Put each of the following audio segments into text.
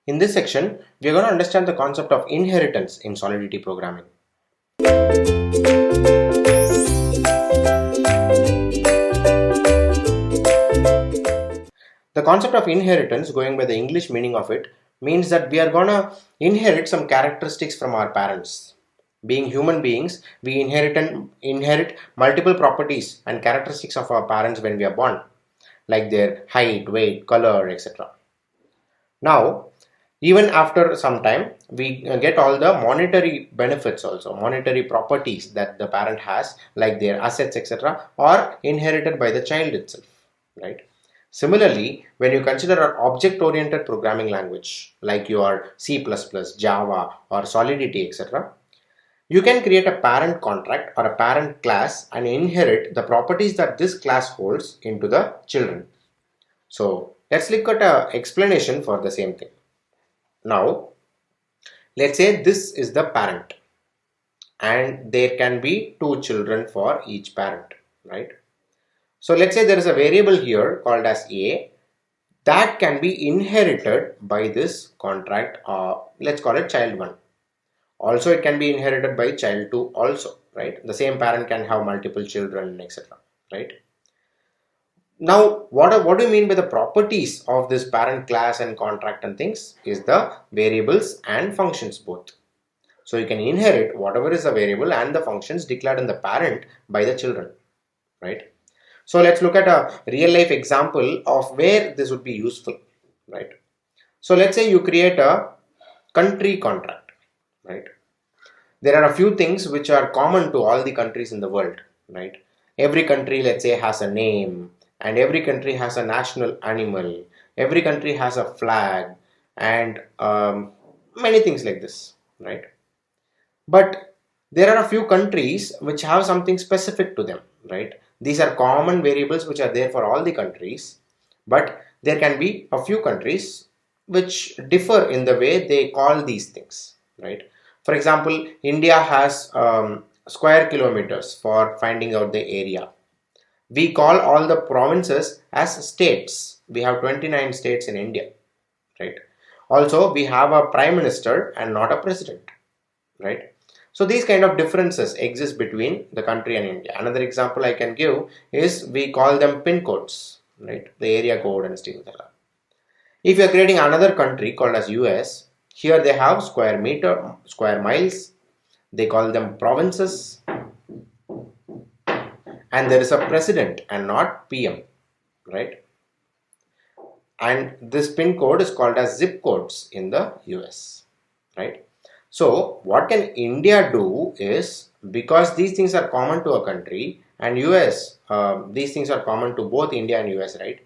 In this section, we are going to understand the concept of inheritance in Solidity programming. The concept of inheritance, going by the English meaning of it, means that we are going to inherit some characteristics from our parents. Being human beings, we inherit multiple properties and characteristics of our parents when we are born, like their height, weight, color, etc. Now, even after some time, we get all the monetary benefits also, monetary properties that the parent has, like their assets, etc., are inherited by the child itself, right? Similarly, when you consider an object-oriented programming language like your C++, Java, or Solidity, etc., you can create a parent contract or a parent class and inherit the properties that this class holds into the children. So let's look at an explanation for the same thing. Now, let's say this is the parent and there can be two children for each parent, right? So let's say there is a variable here called as A that can be inherited by this contract, let's call it child 1. Also, it can be inherited by child 2 also, right? The same parent can have multiple children, etc., right? Now, what do you mean by the properties of this parent class and contract and things is the variables and functions both. So you can inherit whatever is the variable and the functions declared in the parent by the children, right? So let's look at a real life example of where this would be useful, right? So let's say you create a country contract, right? There are a few things which are common to all the countries in the world, right? Every country, let's say, has a name, and every country has a national animal, every country has a flag, and many things like this, right? But there are a few countries which have something specific to them, right? These are common variables which are there for all the countries, but there can be a few countries which differ in the way they call these things, right? For example, India has square kilometers for finding out the area. We call all the provinces as states. We have 29 states in India, right? Also, we have a prime minister and not a president, right? So these kind of differences exist between the country and India. Another example I can give is we call them pin codes, right? The area code and things like that. If you are creating another country called as US, here they have square meter, square miles. They call them provinces, and there is a president and not PM, right? And this pin code is called as zip codes in the US, right? So what can India do is, because these things are common to a country and US, these things are common to both India and US, right?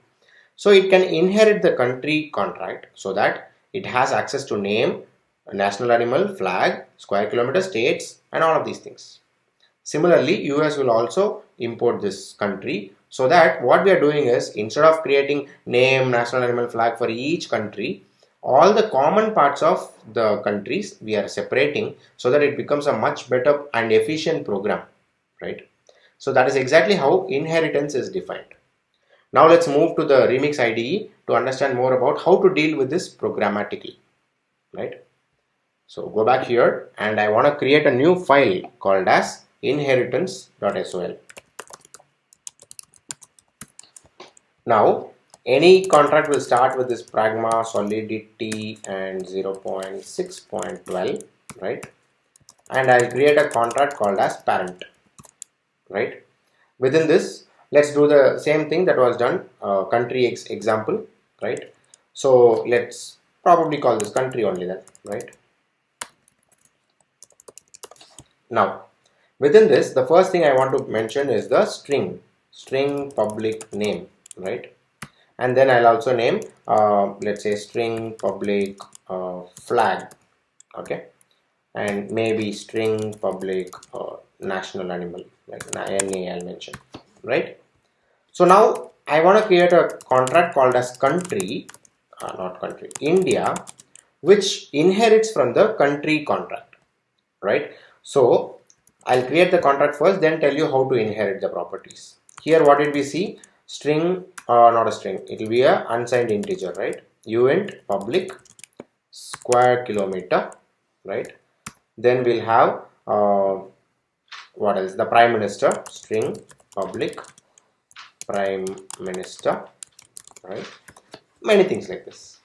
So it can inherit the country contract so that it has access to name, national animal, flag, square kilometer, states, and all of these things. Similarly, US will also import this country, so that what we are doing is, instead of creating name, national animal, flag for each country, all the common parts of the countries we are separating so that it becomes a much better and efficient program, right? So that is exactly how inheritance is defined. Now let's move to the Remix IDE to understand more about how to deal with this programmatically, right? So go back here and I want to create a new file called as inheritance.sol. Now any contract will start with this pragma, solidity and 0.6.12, right? And I'll create a contract called as parent, right? Within this, let's do the same thing that was done, country example, right? So let's probably call this country only then, right? Now within this, the first thing I want to mention is the string public name, right? And then I'll also name let's say string public flag, okay, and maybe string public national animal, like NA I'll mention, right? So now I want to create a contract called as country, not country, India, which inherits from the country contract, right? So I'll create the contract first, then tell you how to inherit the properties. Here what did we see? String, not a string, it will be a unsigned integer, right? Uint public square kilometer, right? Then we'll have what else? The prime minister, string public prime minister, right? Many things like this.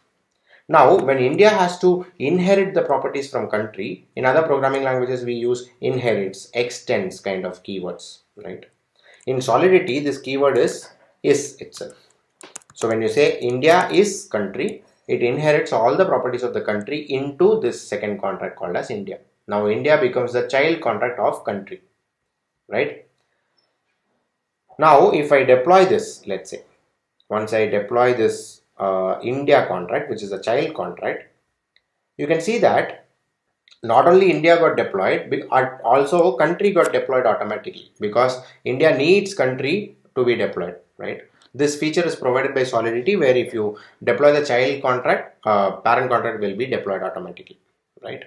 Now, when India has to inherit the properties from country, in other programming languages we use inherits, extends kind of keywords, right? In Solidity, this keyword is itself. So when you say India is country, it inherits all the properties of the country into this second contract called as India. Now India becomes the child contract of country, right? Now if I deploy this, let's say, once I deploy this India contract, which is a child contract, you can see that not only India got deployed, but also country got deployed automatically, because India needs country to be deployed, right? This feature is provided by Solidity, where if you deploy the child contract, parent contract will be deployed automatically, right?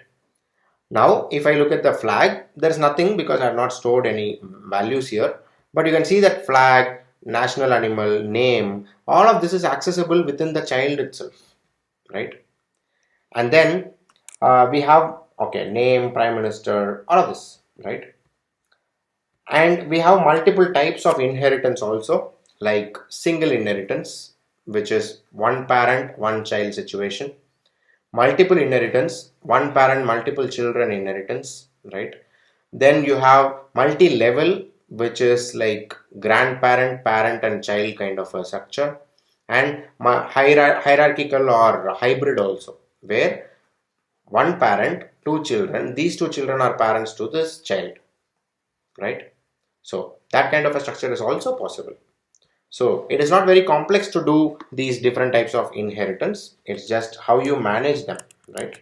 Now, if I look at the flag, there is nothing because I have not stored any values here, but you can see that flag, national animal, name, all of this is accessible within the child itself, right? And then we have, okay, name, prime minister, all of this, right? And we have multiple types of inheritance also, like single inheritance, which is one parent one child situation. Multiple inheritance, one parent multiple children inheritance, right? Then you have multi-level, which is like grandparent, parent and child kind of a structure. And hierarchical or hybrid also, where one parent, two children, these two children are parents to this child, right? So that kind of a structure is also possible. So it is not very complex to do these different types of inheritance. It's just how you manage them, right?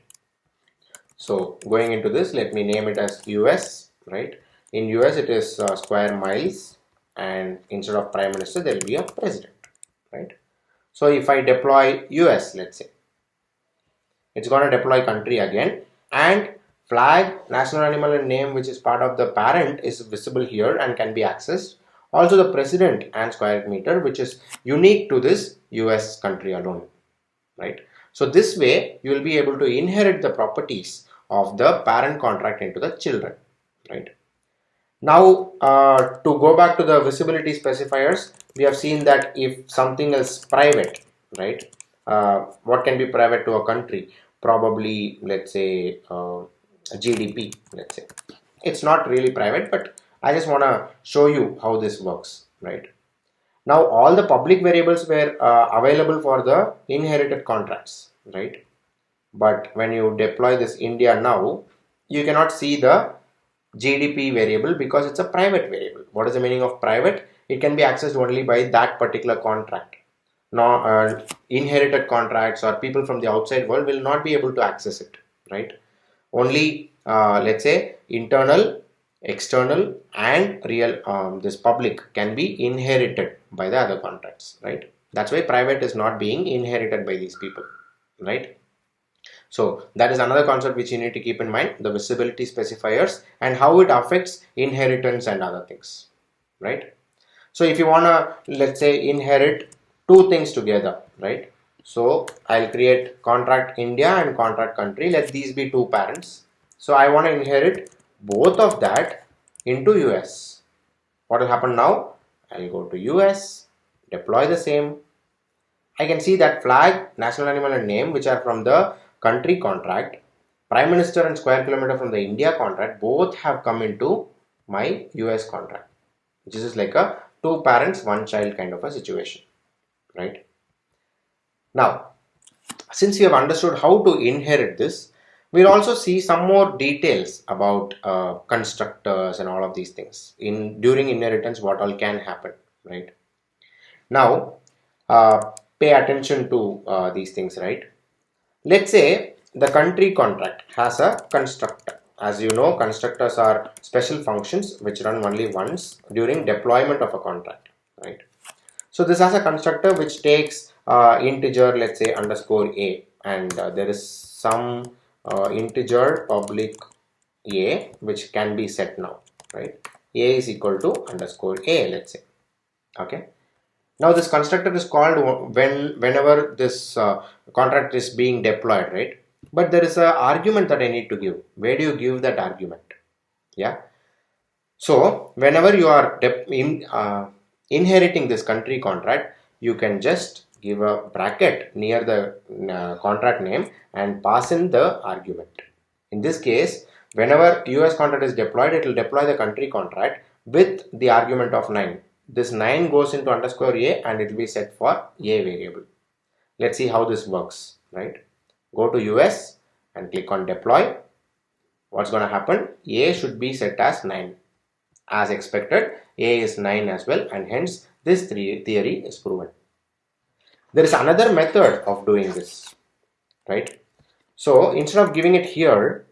So going into this, let me name it as US, right? In US it is square miles, and instead of prime minister there will be a president, right? So if I deploy US, let's say, it's going to deploy country again, and flag, national animal and name, which is part of the parent, is visible here and can be accessed. Also the president and square meter, which is unique to this US country alone, right? So this way you will be able to inherit the properties of the parent contract into the children, right? Now to go back to the visibility specifiers, we have seen that if something is private, right? What can be private to a country? Probably, let's say, GDP, let's say. It's not really private, but I just want to show you how this works, right? Now all the public variables were available for the inherited contracts, right? But when you deploy this India now, you cannot see the GDP variable because it's a private variable. What is the meaning of private? It can be accessed only by that particular contract. Now, inherited contracts or people from the outside world will not be able to access it, right? Only, let's say, internal, external, and real, this public can be inherited by the other contracts, right? That's why private is not being inherited by these people, right? So that is another concept which you need to keep in mind, the visibility specifiers and how it affects inheritance and other things, right? So if you want to, let's say, inherit two things together, right? So I'll create contract India and contract country. Let these be two parents. So I want to inherit both of that into US. What will happen now? I'll go to US, deploy the same. I can see that flag, national animal and name, which are from the country contract, prime minister and square kilometer from the India contract, both have come into my US contract, which is like a two parents, one child kind of a situation, right? Now, since we have understood how to inherit this, we'll also see some more details about constructors and all of these things. During inheritance, what all can happen, right? Now, pay attention to these things, right? Let's say the country contract has a constructor. As you know, constructors are special functions which run only once during deployment of a contract, right? So this has a constructor which takes integer, let's say underscore a, and there is some integer public a which can be set now, right? A is equal to underscore a, let's say, okay? Now this constructor is called whenever this contract is being deployed, right? but there is a argument that I need to give. Where do you give that argument? Yeah. So whenever you are inheriting this country contract, you can just give a bracket near the contract name and pass in the argument. In this case, whenever US contract is deployed, it will deploy the country contract with the argument of 9. This 9 goes into underscore A and it will be set for A variable. Let's see how this works, right? Go to US and click on deploy. What's going to happen? A should be set as 9. As expected, A is 9 as well, and hence this theory is proven. There is another method of doing this, right? So instead of giving it here,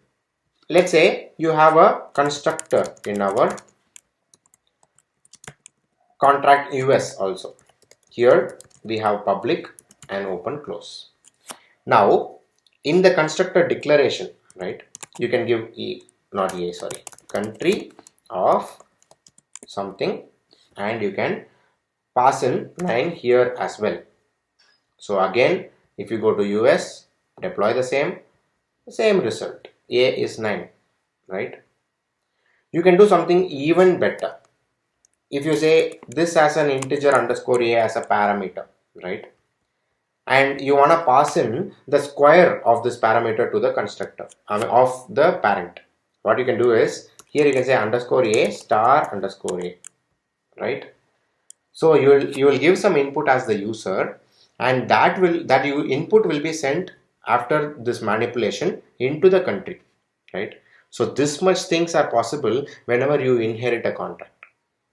let's say you have a constructor in our contract US also. Here we have public and open close. Now in the constructor declaration, right, you can give country of something, and you can pass in 9 here as well. So again, if you go to US, deploy the same result. A is 9, right? You can do something even better. If you say this as an integer underscore A as a parameter, right? And you want to pass in the square of this parameter to the constructor, of the parent. What you can do is, here you can say underscore A star underscore A, right? So you will give some input as the user, and that input will be sent after this manipulation into the country, right? So this much things are possible whenever you inherit a contract,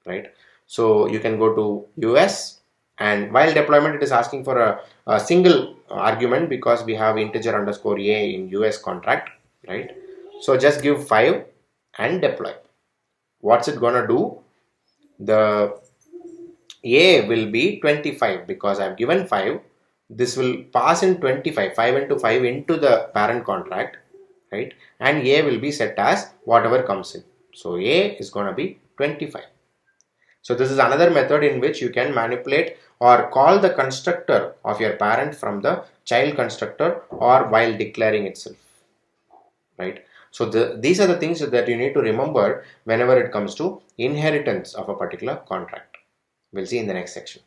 right? So you can go to US, and while deployment it is asking for a single argument because we have integer underscore A in US contract, right? So just give 5 and deploy. What's it gonna do? The A will be 25 because I've given 5. This will pass in 25, 5 into 5 into the parent contract, right? And A will be set as whatever comes in. So A is going to be 25. So this is another method in which you can manipulate or call the constructor of your parent from the child constructor or while declaring itself, right? So these are the things that you need to remember whenever it comes to inheritance of a particular contract. We'll see in the next section.